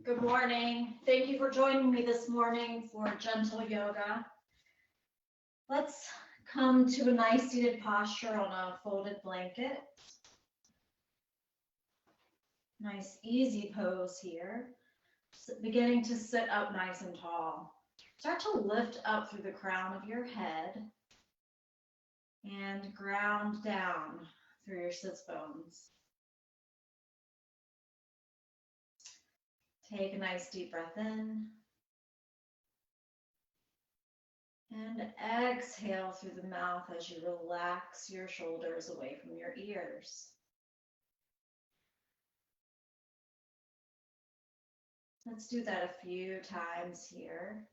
Good morning. Thank you for joining me this morning for gentle yoga. Let's come to a nice seated posture on a folded blanket. Nice easy pose here. Beginning to sit up nice and tall. Start to lift up through the crown of your head and ground down through your sits bones. Take a nice deep breath in. And exhale through the mouth as you relax your shoulders away from your ears. Let's do that a few times here.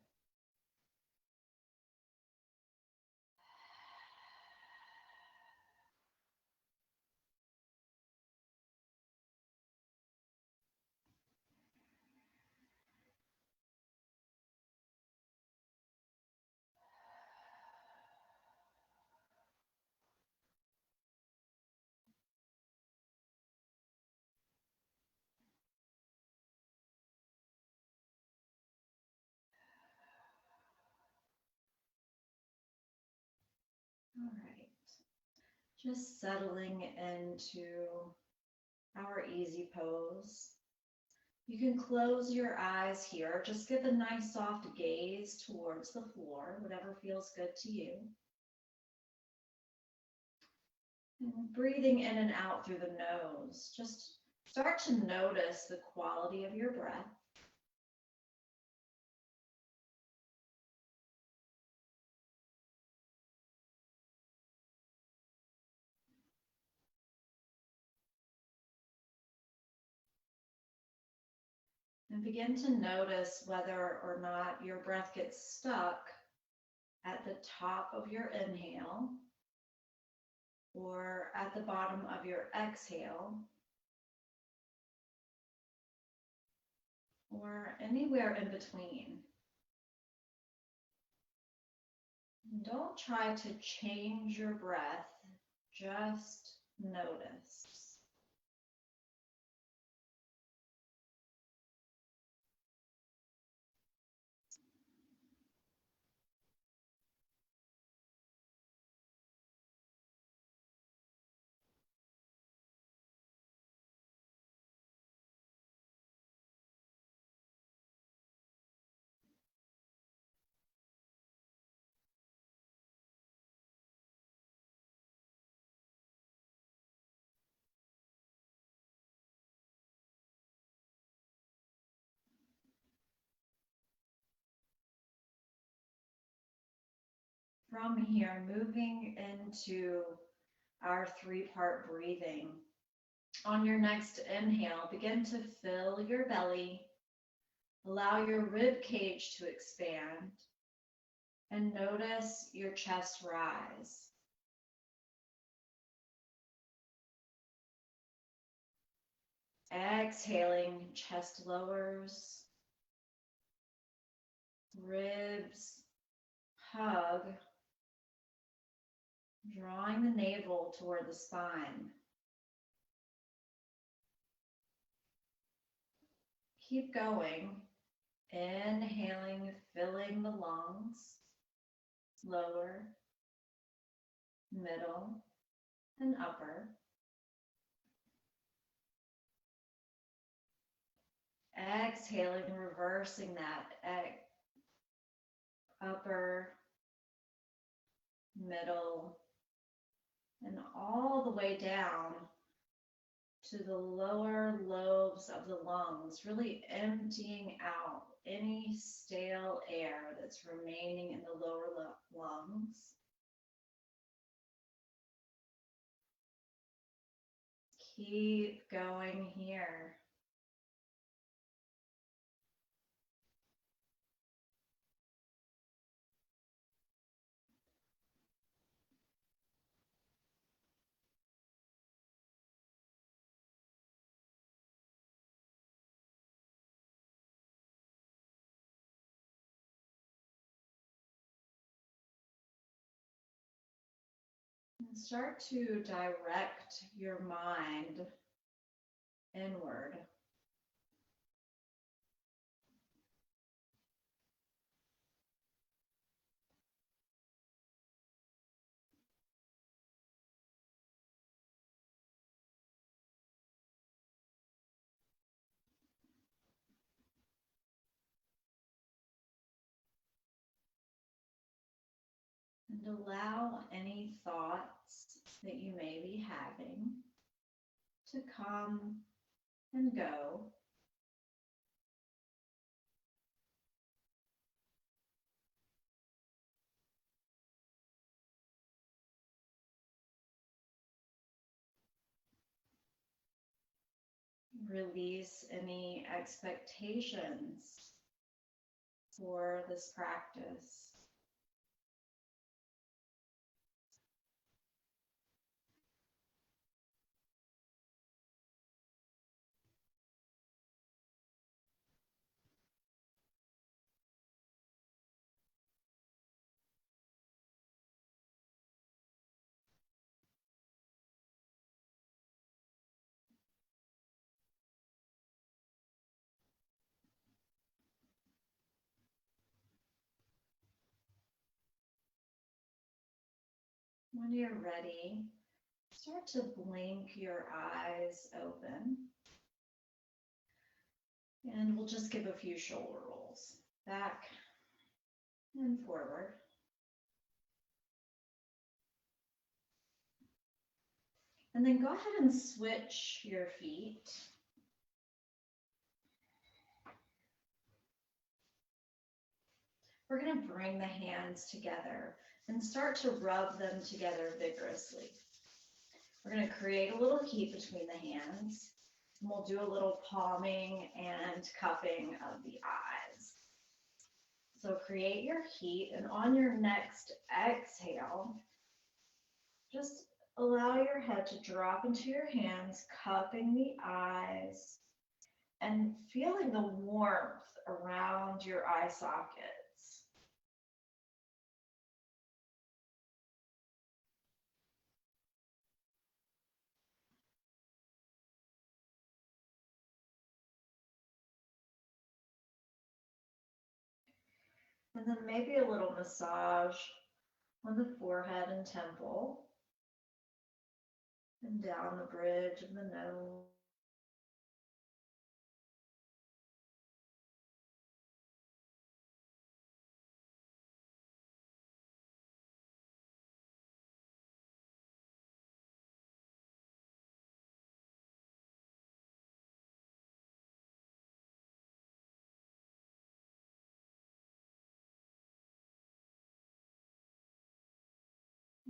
All right. Just settling into our easy pose. You can close your eyes here. Just give a nice soft gaze towards the floor, whatever feels good to you. And breathing in and out through the nose. Just start to notice the quality of your breath. And begin to notice whether or not your breath gets stuck at the top of your inhale or at the bottom of your exhale, or anywhere in between. Don't try to change your breath, just notice. From here, moving into our three-part breathing. On your next inhale, begin to fill your belly. Allow your rib cage to expand and notice your chest rise. Exhaling, chest lowers, ribs hug, drawing the navel toward the spine. Keep going. Inhaling, filling the lungs, lower, middle, and upper. Exhaling, reversing that upper, middle, and all the way down to the lower lobes of the lungs, really emptying out any stale air that's remaining in the lower lungs. Keep going here. And start to direct your mind inward. And allow any thoughts that you may be having to come and go. Release any expectations for this practice. When you're ready, start to blink your eyes open. And we'll just give a few shoulder rolls back and forward. And then go ahead and switch your feet. We're going to bring the hands together and start to rub them together vigorously. We're going to create a little heat between the hands. And we'll do a little palming and cupping of the eyes. So create your heat, and on your next exhale, just allow your head to drop into your hands, cupping the eyes and feeling the warmth around your eye sockets. And then maybe a little massage on the forehead and temple and down the bridge of the nose.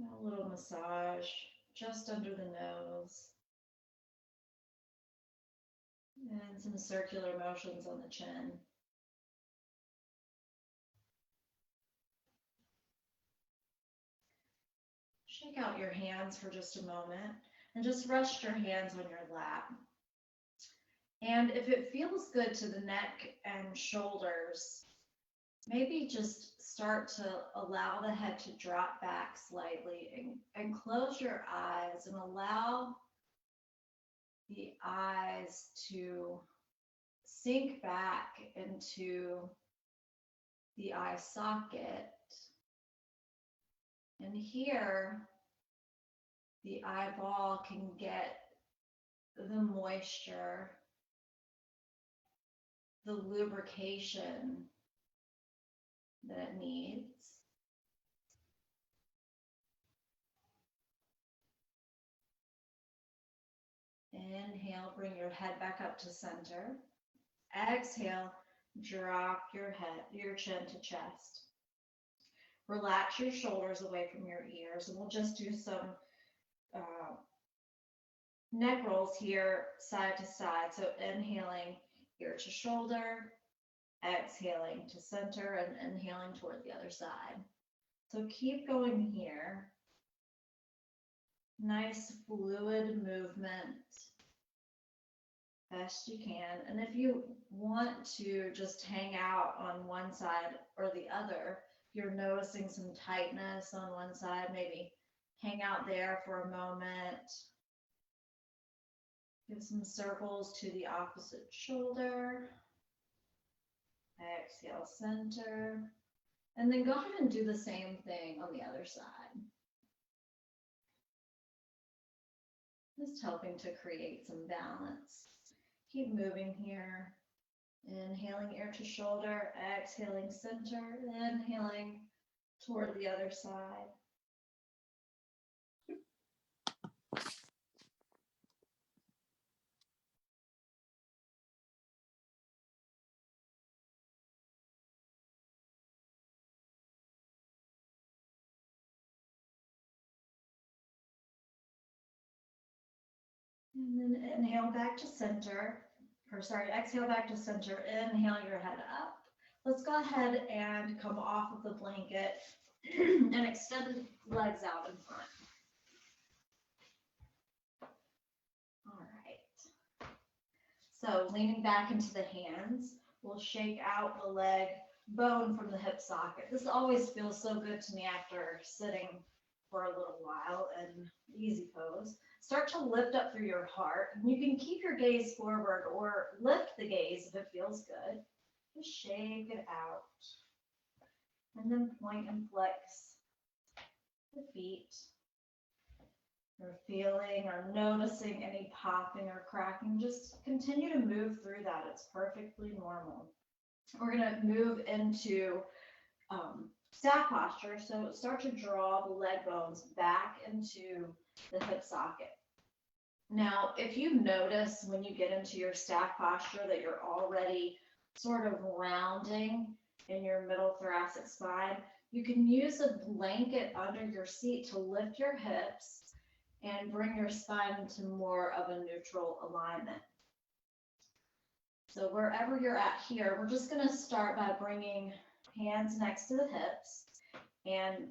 A little massage just under the nose and some circular motions on the chin. Shake out your hands for just a moment and just rest your hands on your lap. And if it feels good to the neck and shoulders, maybe just start to allow the head to drop back slightly and close your eyes and allow the eyes to sink back into the eye socket. And here, the eyeball can get the moisture, the lubrication that it needs. Inhale, bring your head back up to center. Exhale, drop your head, your chin to chest. Relax your shoulders away from your ears, and we'll just do some neck rolls here, side to side. So inhaling ear to shoulder, exhaling to center, and inhaling toward the other side. So keep going here. Nice fluid movement, best you can. And if you want to just hang out on one side or the other, you're noticing some tightness on one side, maybe hang out there for a moment. Give some circles to the opposite shoulder. Exhale, center. And then go ahead and do the same thing on the other side. Just helping to create some balance. Keep moving here. Inhaling ear to shoulder, exhaling center, inhaling toward the other side. And then inhale back to center, exhale back to center. Inhale your head up. Let's go ahead and come off of the blanket and extend the legs out in front. All right. So leaning back into the hands, we'll shake out the leg bone from the hip socket. This always feels so good to me after sitting for a little while in easy pose. Start to lift up through your heart. You can keep your gaze forward or lift the gaze if it feels good. Just shake it out. And then point and flex the feet. You're feeling or noticing any popping or cracking, just continue to move through that. It's perfectly normal. We're going to move into staff posture. So start to draw the leg bones back into the hip socket. Now, if you notice when you get into your staff posture that you're already sort of rounding in your middle thoracic spine, you can use a blanket under your seat to lift your hips and bring your spine into more of a neutral alignment. So wherever you're at here, we're just going to start by bringing hands next to the hips and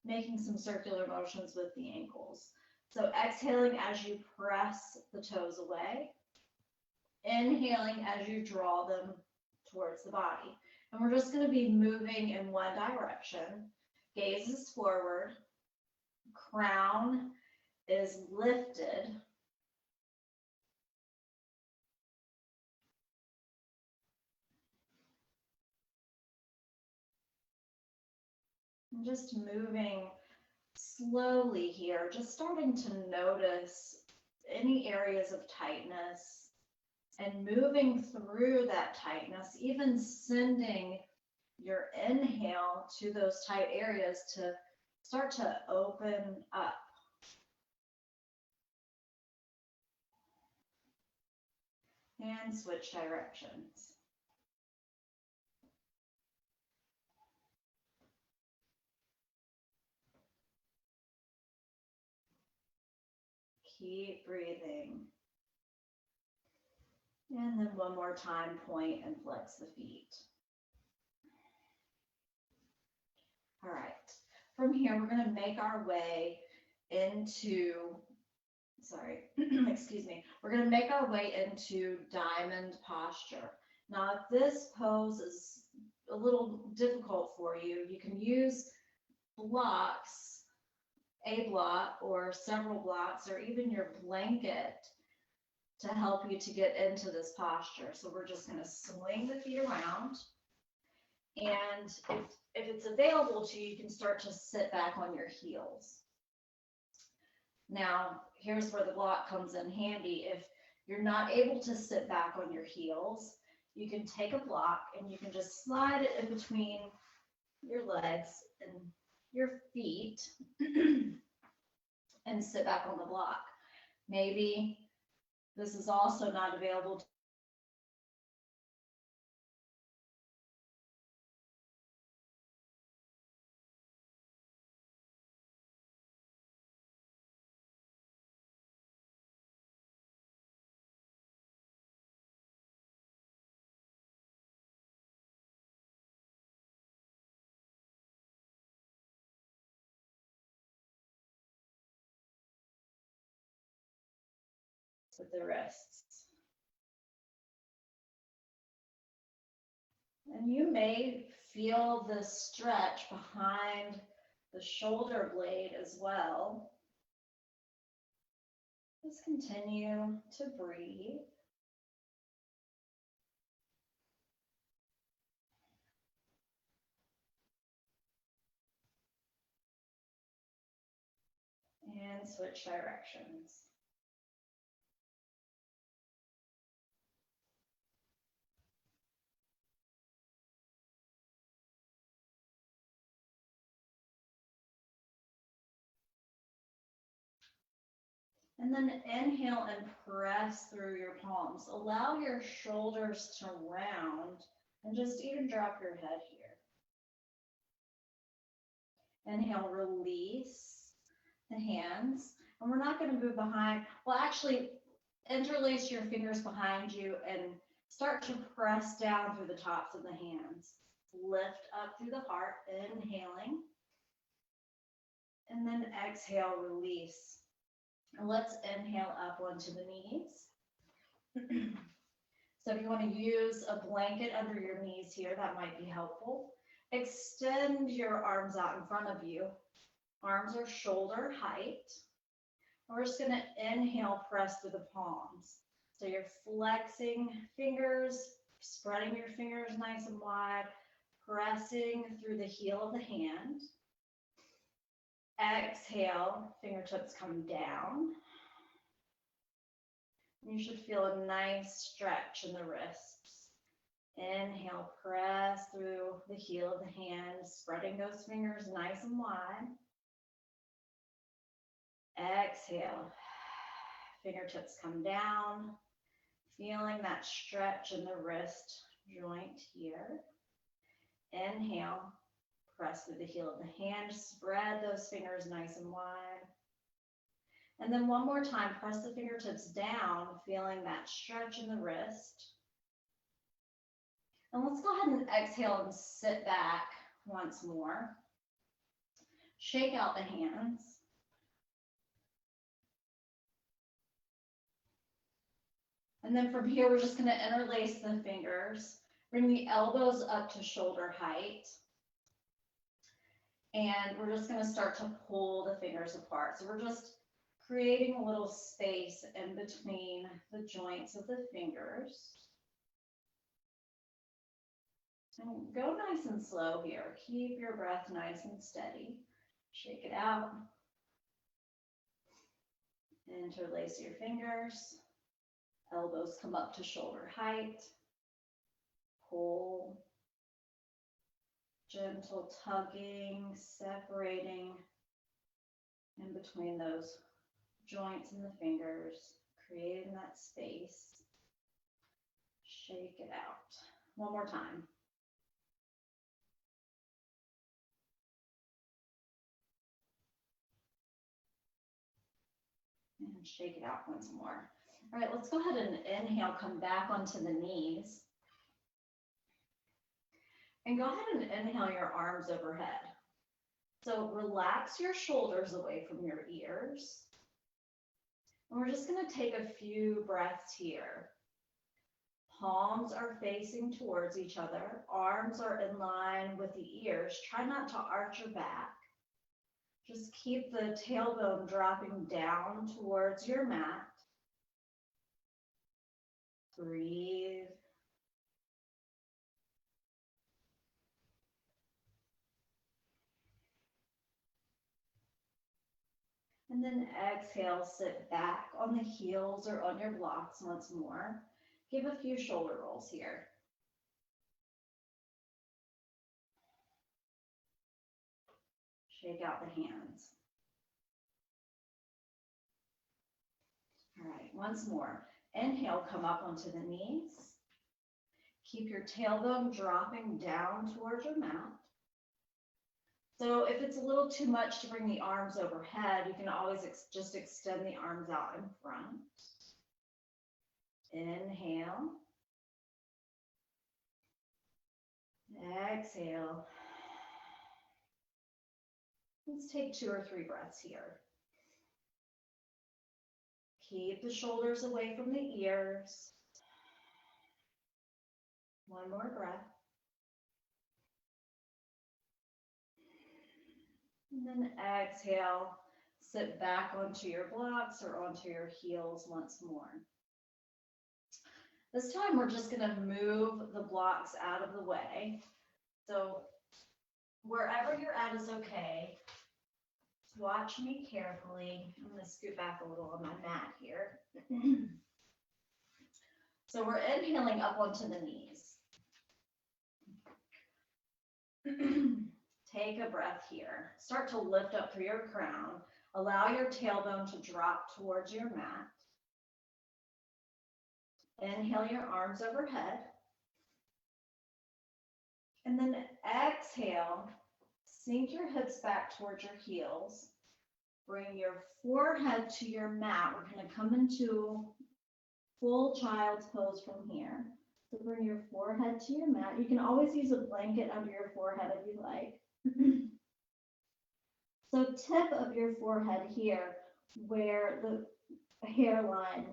making some circular motions with the ankles. So exhaling as you press the toes away, inhaling as you draw them towards the body. And we're just going to be moving in one direction. Gaze is forward, crown is lifted. And just moving slowly here, just starting to notice any areas of tightness and moving through that tightness, even sending your inhale to those tight areas to start to open up. And switch directions. Keep breathing. And then one more time, point and flex the feet. All right. From here, we're going to make our way into, excuse me. We're going to make our way into diamond posture. Now, if this pose is a little difficult for you, you can use blocks, a block or several blocks, or even your blanket to help you to get into this posture. So we're just going to swing the feet around. And if it's available to you, you can start to sit back on your heels. Now, here's where the block comes in handy. If you're not able to sit back on your heels, you can take a block and you can just slide it in between your legs and your feet and sit back on the block. Maybe this is also not available with the wrists. And you may feel the stretch behind the shoulder blade as well. Just continue to breathe. And switch directions. And then inhale and press through your palms. Allow your shoulders to round and just even drop your head here. Inhale, release the hands. And we're not going to move behind. Well, actually, interlace your fingers behind you and start to press down through the tops of the hands. Lift up through the heart, inhaling. And then exhale, release. And let's inhale up onto the knees. So if you want to use a blanket under your knees here, that might be helpful. Extend your arms out in front of you. Arms are shoulder height. We're just going to inhale, press through the palms. So you're flexing fingers, spreading your fingers nice and wide, pressing through the heel of the hand. Exhale, fingertips come down. You should feel a nice stretch in the wrists. Inhale, press through the heel of the hand, spreading those fingers nice and wide. Exhale, fingertips come down, feeling that stretch in the wrist joint here. Inhale, press through the heel of the hand, spread those fingers nice and wide. And then one more time, press the fingertips down, feeling that stretch in the wrist. And let's go ahead and exhale and sit back once more. Shake out the hands. And then from here, we're just going to interlace the fingers. Bring the elbows up to shoulder height. And we're just going to start to pull the fingers apart. So we're just creating a little space in between the joints of the fingers. And go nice and slow here. Keep your breath nice and steady. Shake it out. Interlace your fingers. Elbows come up to shoulder height. Pull. Gentle tugging, separating in between those joints and the fingers, creating that space. Shake it out. One more time. And shake it out once more. All right, let's go ahead and inhale, come back onto the knees. And go ahead and inhale your arms overhead. So relax your shoulders away from your ears. And we're just going to take a few breaths here. Palms are facing towards each other. Arms are in line with the ears. Try not to arch your back. Just keep the tailbone dropping down towards your mat. Breathe. And then exhale, sit back on the heels or on your blocks once more. Give a few shoulder rolls here. Shake out the hands. All right, once more. Inhale, come up onto the knees. Keep your tailbone dropping down towards your mat. So if it's a little too much to bring the arms overhead, you can always just extend the arms out in front. Inhale. Exhale. Let's take 2 or 3 breaths here. Keep the shoulders away from the ears. One more breath. And then exhale, sit back onto your blocks or onto your heels once more. This time we're just going to move the blocks out of the way. So wherever you're at is okay. Watch me carefully. I'm going to scoot back a little on my mat here. So we're inhaling up onto the knees. Take a breath here. Start to lift up through your crown. Allow your tailbone to drop towards your mat. Inhale your arms overhead. And then exhale, sink your hips back towards your heels. Bring your forehead to your mat. We're going to come into full child's pose from here. So bring your forehead to your mat. You can always use a blanket under your forehead if you like. So tip of your forehead here, where the hairline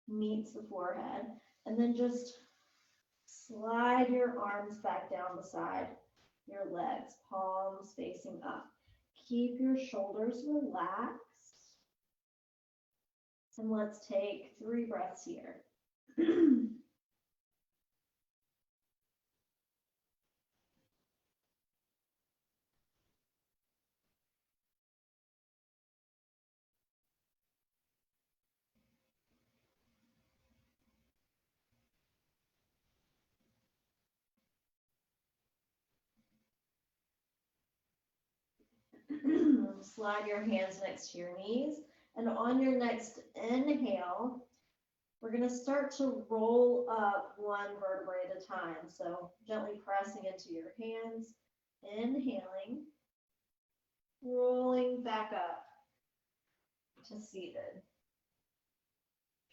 meets the forehead, and then just slide your arms back down beside your legs, palms facing up. Keep your shoulders relaxed. And let's take 3 breaths here. Slide your hands next to your knees. And on your next inhale, we're going to start to roll up one vertebrae at a time. So gently pressing into your hands, inhaling, rolling back up to seated.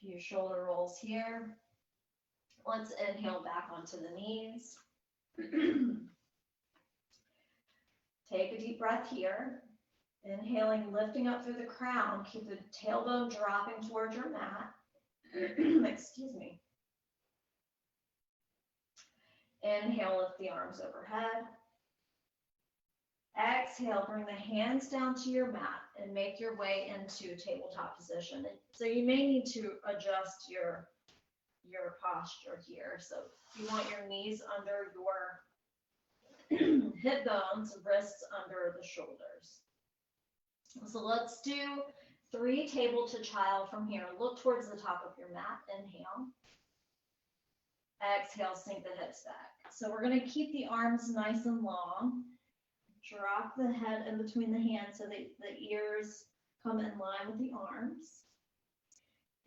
A few shoulder rolls here. Let's inhale back onto the knees. Take a deep breath here. Inhaling, lifting up through the crown. Keep the tailbone dropping towards your mat. Excuse me. Inhale, lift the arms overhead. Exhale, bring the hands down to your mat and make your way into tabletop position. So you may need to adjust your posture here. So you want your knees under your hip bones, wrists under the shoulders. So let's do 3 table to child from here. Look towards the top of your mat. Inhale. Exhale, sink the hips back. So we're going to keep the arms nice and long. Drop the head in between the hands so that the ears come in line with the arms.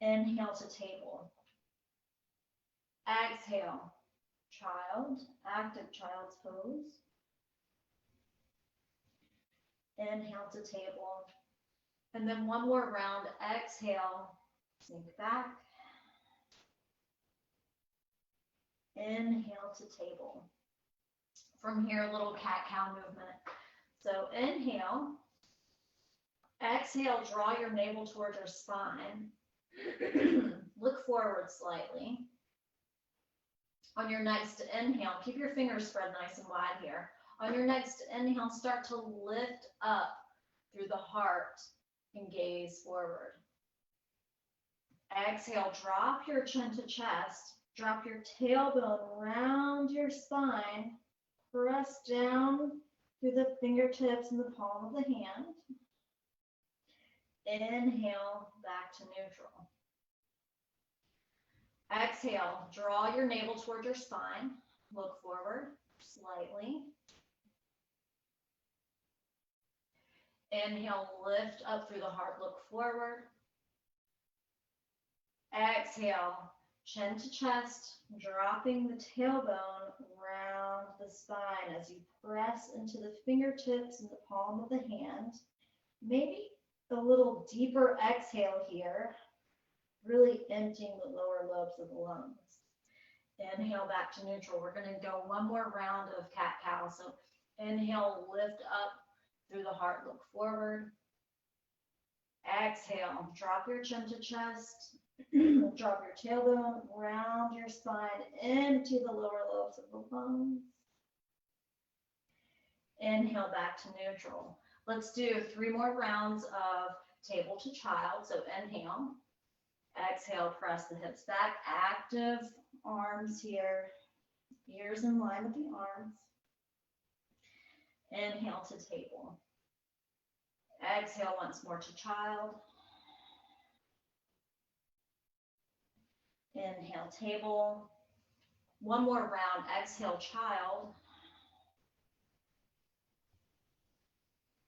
Inhale to table. Exhale, child, active child's pose. Inhale to table. And then one more round. Exhale, sink back. Inhale to table. From here, a little cat-cow movement. So inhale. Exhale, draw your navel towards your spine. Look forward slightly. On your next inhale, keep your fingers spread nice and wide here. On your next inhale, start to lift up through the heart and gaze forward. Exhale, drop your chin to chest. Drop your tailbone around your spine. Press down through the fingertips and the palm of the hand. Inhale, back to neutral. Exhale, draw your navel towards your spine. Look forward slightly. Inhale, lift up through the heart, look forward. Exhale, chin to chest, dropping the tailbone around the spine as you press into the fingertips and the palm of the hand. Maybe a little deeper exhale here, really emptying the lower lobes of the lungs. Inhale back to neutral. We're going to go one more round of cat-cow. So inhale, lift up through the heart, look forward. Exhale, drop your chin to chest. Drop your tailbone around your spine into the lower lobes of the lungs. Inhale back to neutral. Let's do 3 more rounds of table to child. So inhale. Exhale, press the hips back. Active arms here. Ears in line with the arms. Inhale to table. Exhale once more to child. Inhale, table. One more round. Exhale, child.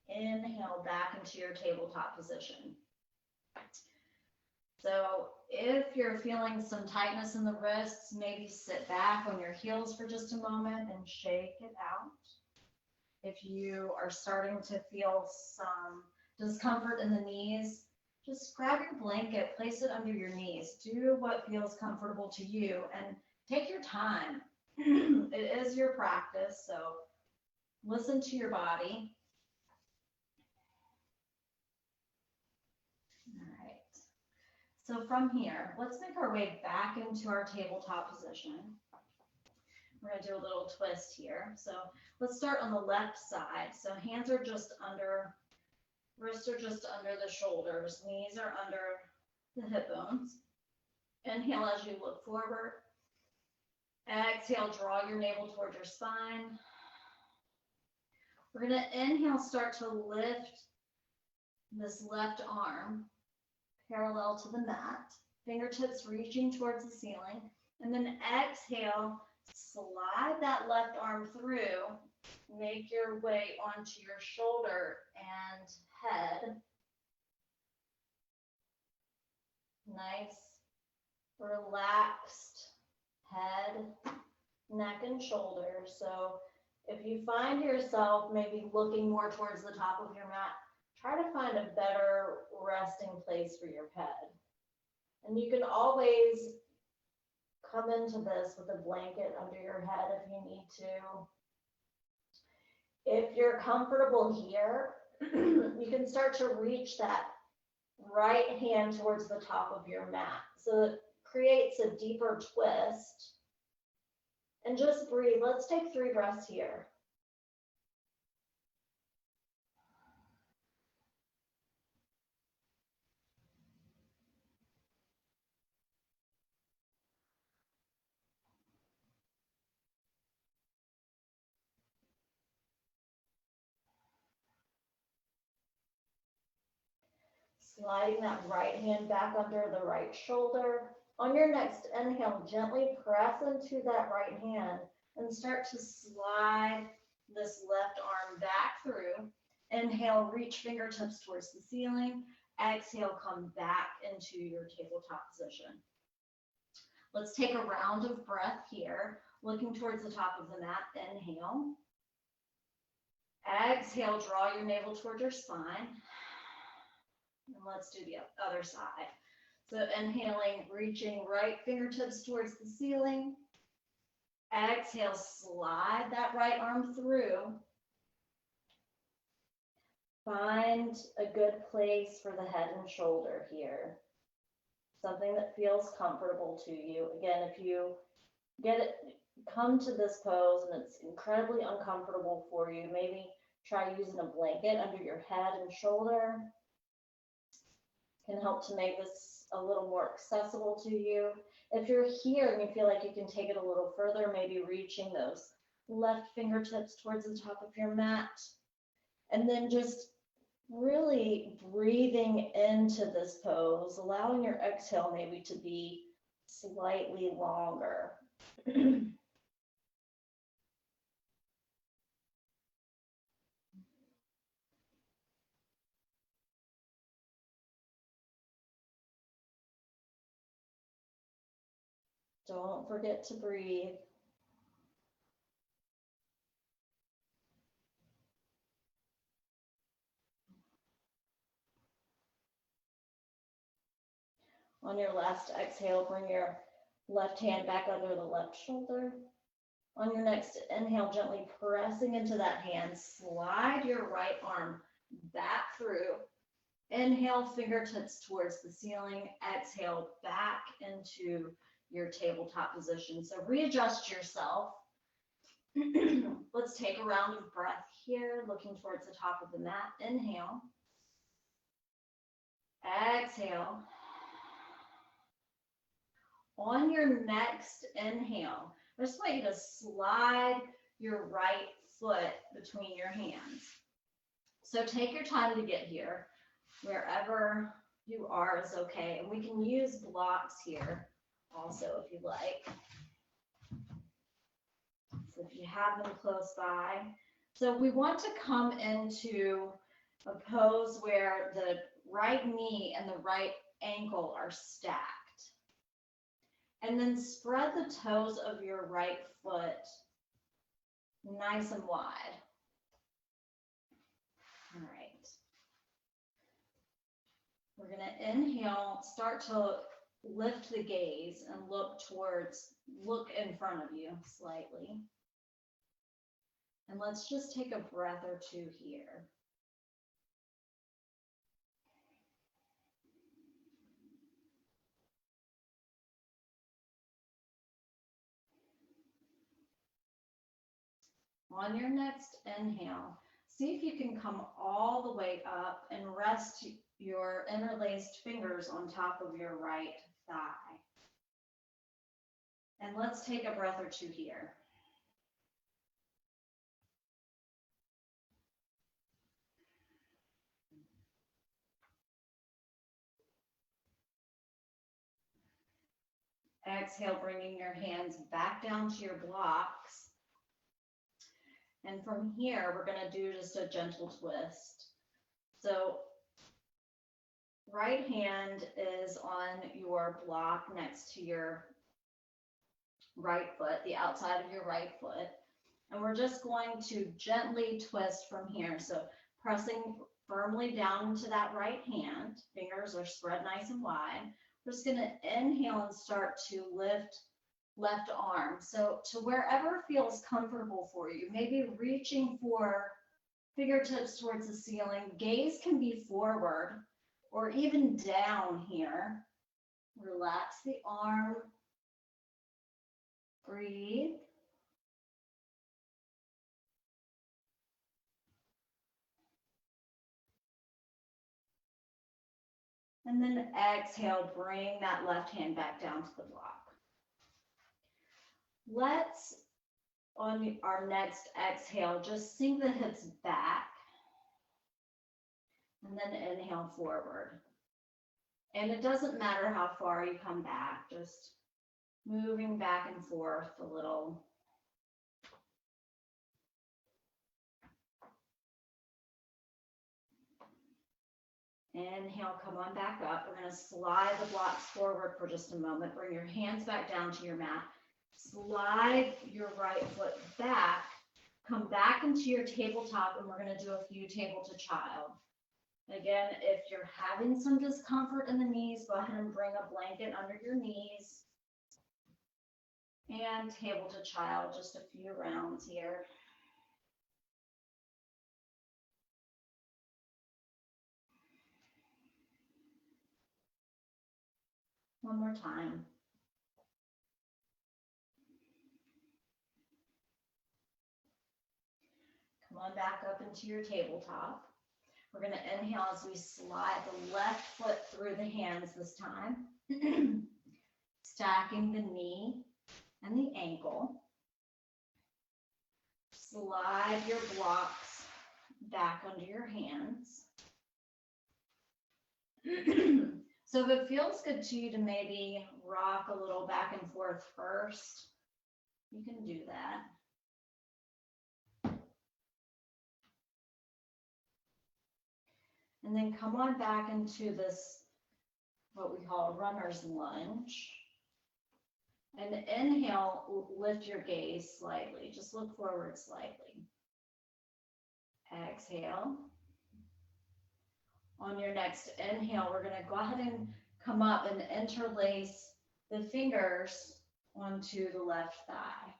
inhale back into your tabletop position. So if you're feeling some tightness in the wrists, maybe sit back on your heels for just a moment and shake it out. If you are starting to feel some discomfort in the knees, just grab your blanket, place it under your knees. Do what feels comfortable to you and take your time. It is your practice, so listen to your body. All right. So from here, let's make our way back into our tabletop position. We're going to do a little twist here. So let's start on the left side. So hands are just under, wrists are just under the shoulders, knees are under the hip bones. Inhale as you look forward. Exhale, draw your navel towards your spine. We're going to inhale, start to lift this left arm parallel to the mat, fingertips reaching towards the ceiling, and then exhale, slide that left arm through, make your way onto your shoulder and head. Nice, relaxed head, neck, and shoulders. So if you find yourself maybe looking more towards the top of your mat, try to find a better resting place for your head. And you can always come into this with a blanket under your head if you need to. If you're comfortable here, you can start to reach that right hand towards the top of your mat. So it creates a deeper twist. And just breathe. Let's take 3 breaths here. Sliding that right hand back under the right shoulder. On your next inhale, gently press into that right hand and start to slide this left arm back through. Inhale, reach fingertips towards the ceiling. Exhale, come back into your tabletop position. Let's take a round of breath here, looking towards the top of the mat. Inhale. Exhale, draw your navel towards your spine. And let's do the other side. So inhaling, reaching right fingertips towards the ceiling. Exhale, slide that right arm through. Find a good place for the head and shoulder here. Something that feels comfortable to you. Again, if you come to this pose and it's incredibly uncomfortable for you, maybe try using a blanket under your head and shoulder. Can help to make this a little more accessible to you. If you're here and you feel like you can take it a little further, maybe reaching those left fingertips towards the top of your mat, and then just really breathing into this pose, allowing your exhale maybe to be slightly longer. Don't forget to breathe. On your last exhale, bring your left hand back under the left shoulder. On your next inhale, gently pressing into that hand, slide your right arm back through. Inhale, fingertips towards the ceiling. Exhale, back into your tabletop position. So readjust yourself. Let's take a round of breath here, looking towards the top of the mat. Inhale. Exhale. On your next inhale, I just want you to slide your right foot between your hands. So take your time to get here. Wherever you are is okay. And we can use blocks here also if you like. So if you have them close by. So we want to come into A pose where the right knee and the right ankle are stacked. And then spread the toes of your right foot nice and wide. All right. We're going to inhale, start to lift the gaze and look in front of you slightly. And let's just take a breath or two here. On your next inhale, see if you can come all the way up and rest your interlaced fingers on top of your right thigh. And let's take a breath or two here. Exhale, bringing your hands back down to your blocks. And from here, we're going to do just a gentle twist. So right hand is on your block next to your right foot, the outside of your right foot. And we're just going to gently twist from here. So pressing firmly down into that right hand, fingers are spread nice and wide. We're just going to inhale and start to lift left arm. So to wherever feels comfortable for you, maybe reaching for fingertips towards the ceiling. Gaze can be forward or even down here. Relax the arm. Breathe. And then exhale, bring that left hand back down to the block. Let's, on our next exhale, just sink the hips back. And then inhale forward. And it doesn't matter how far you come back, just moving back and forth a little. Inhale, come on back up. We're going to slide the blocks forward for just a moment. Bring your hands back down to your mat. Slide your right foot back. Come back into your tabletop, and we're going to do a few table to child. Again, if you're having some discomfort in the knees, go ahead and bring a blanket under your knees. And table to child, just a few rounds here. One more time. Come on back up into your tabletop. We're going to inhale as we slide the left foot through the hands this time. Stacking the knee and the ankle. Slide your blocks back under your hands. So if it feels good to you to maybe rock a little back and forth first, you can do that. And then come on back into this, what we call a runner's lunge. And inhale, lift your gaze slightly. Just look forward slightly. Exhale. On your next inhale, we're going to go ahead and come up and interlace the fingers onto the left thigh.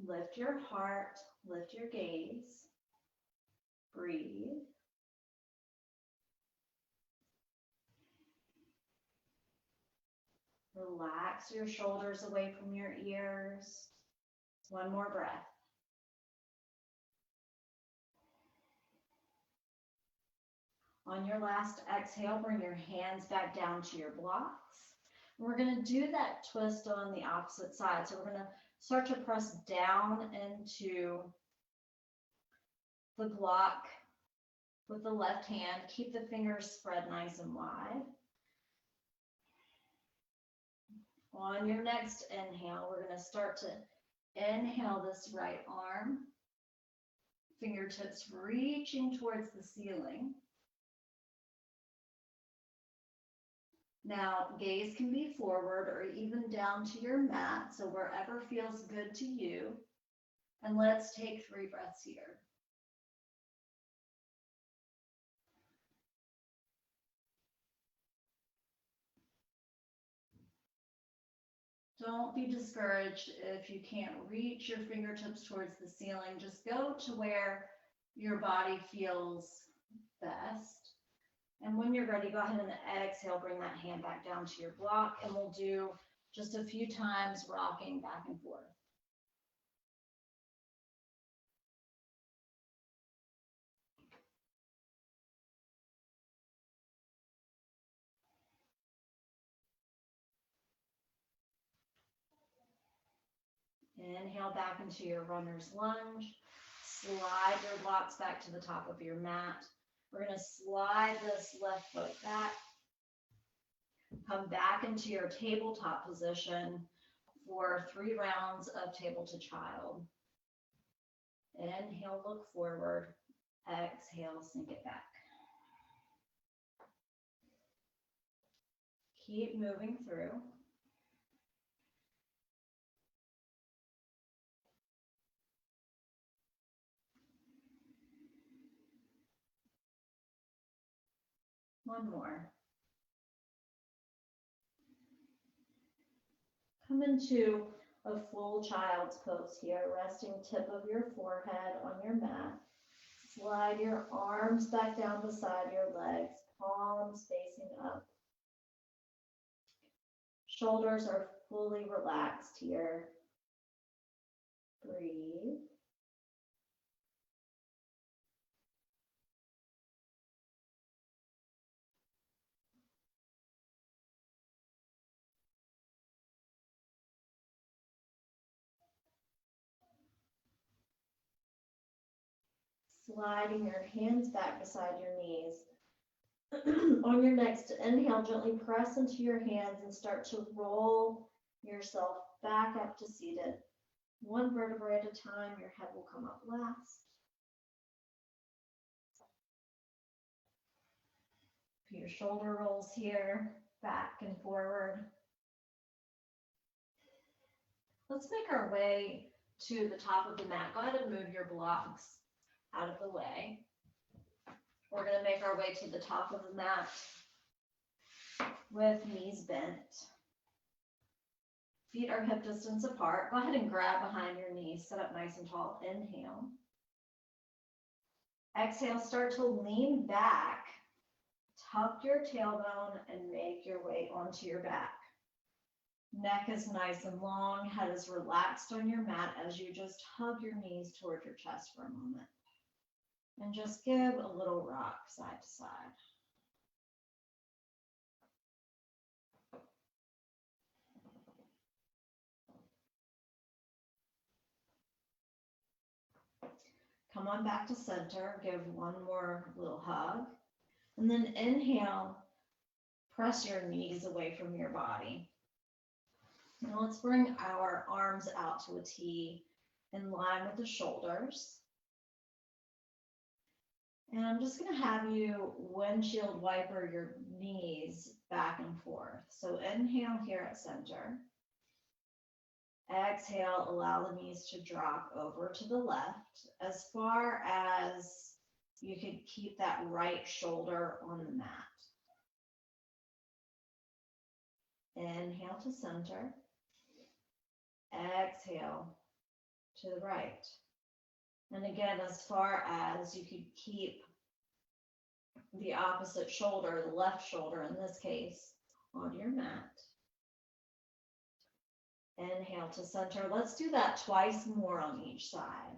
Lift your heart, lift your gaze. Breathe. Relax your shoulders away from your ears. One more breath. On your last exhale, bring your hands back down to your blocks. And we're going to do that twist on the opposite side. So we're going to start to press down into the block with the left hand. Keep the fingers spread nice and wide. On your next inhale, we're going to start to inhale this right arm. Fingertips reaching towards the ceiling. Now, gaze can be forward or even down to your mat, so wherever feels good to you. And let's take 3 breaths here. Don't be discouraged if you can't reach your fingertips towards the ceiling. Just go to where your body feels best. And when you're ready, go ahead and exhale, bring that hand back down to your block, and we'll do just a few times rocking back and forth. Inhale back into your runner's lunge. Slide your blocks back to the top of your mat. We're going to slide this left foot back. Come back into your tabletop position for 3 rounds of table to child. Inhale, look forward. Exhale, sink it back. Keep moving through. One more. Come into a full child's pose here, resting tip of your forehead on your mat. Slide your arms back down beside your legs, palms facing up. Shoulders are fully relaxed here. Breathe. Sliding your hands back beside your knees. On your next inhale, gently press into your hands and start to roll yourself back up to seated. 1 vertebrae at a time, your head will come up last. Your shoulder rolls here, back and forward. Let's make our way to the top of the mat. Go ahead and move your blocks out of the way. We're going to make our way to the top of the mat with knees bent. Feet are hip distance apart. Go ahead and grab behind your knees. Sit up nice and tall. Inhale. Exhale, start to lean back. Tuck your tailbone and make your way onto your back. Neck is nice and long. Head is relaxed on your mat as you just hug your knees toward your chest for a moment. And just give a little rock side to side. Come on back to center. Give one more little hug. And then inhale, press your knees away from your body. Now let's bring our arms out to a T in line with the shoulders. And I'm just going to have you windshield wiper your knees back and forth. So inhale here at center. Exhale, allow the knees to drop over to the left as far as you can keep that right shoulder on the mat. Inhale to center. Exhale to the right. And again, as far as you could keep the opposite shoulder, the left shoulder in this case, on your mat. Inhale to center. Let's do that twice more on each side.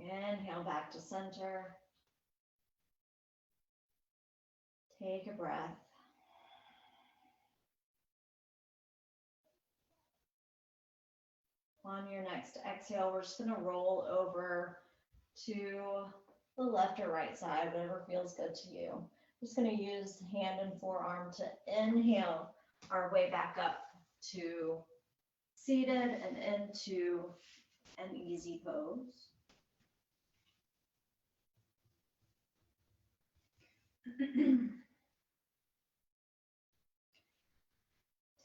Inhale back to center. Take a breath. On your next exhale, we're just going to roll over to the left or right side, whatever feels good to you. Just going to use hand and forearm to inhale our way back up to seated and into an easy pose.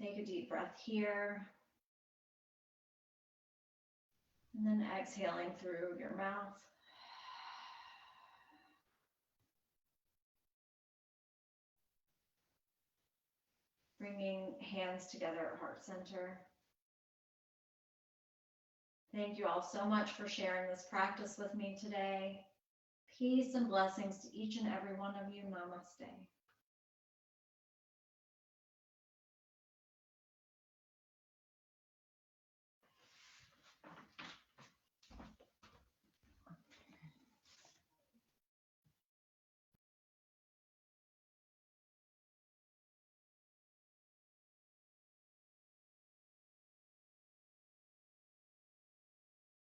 Take a deep breath here. And then exhaling through your mouth. Bringing hands together at heart center. Thank you all so much for sharing this practice with me today. Peace and blessings to each and every one of you. Namaste.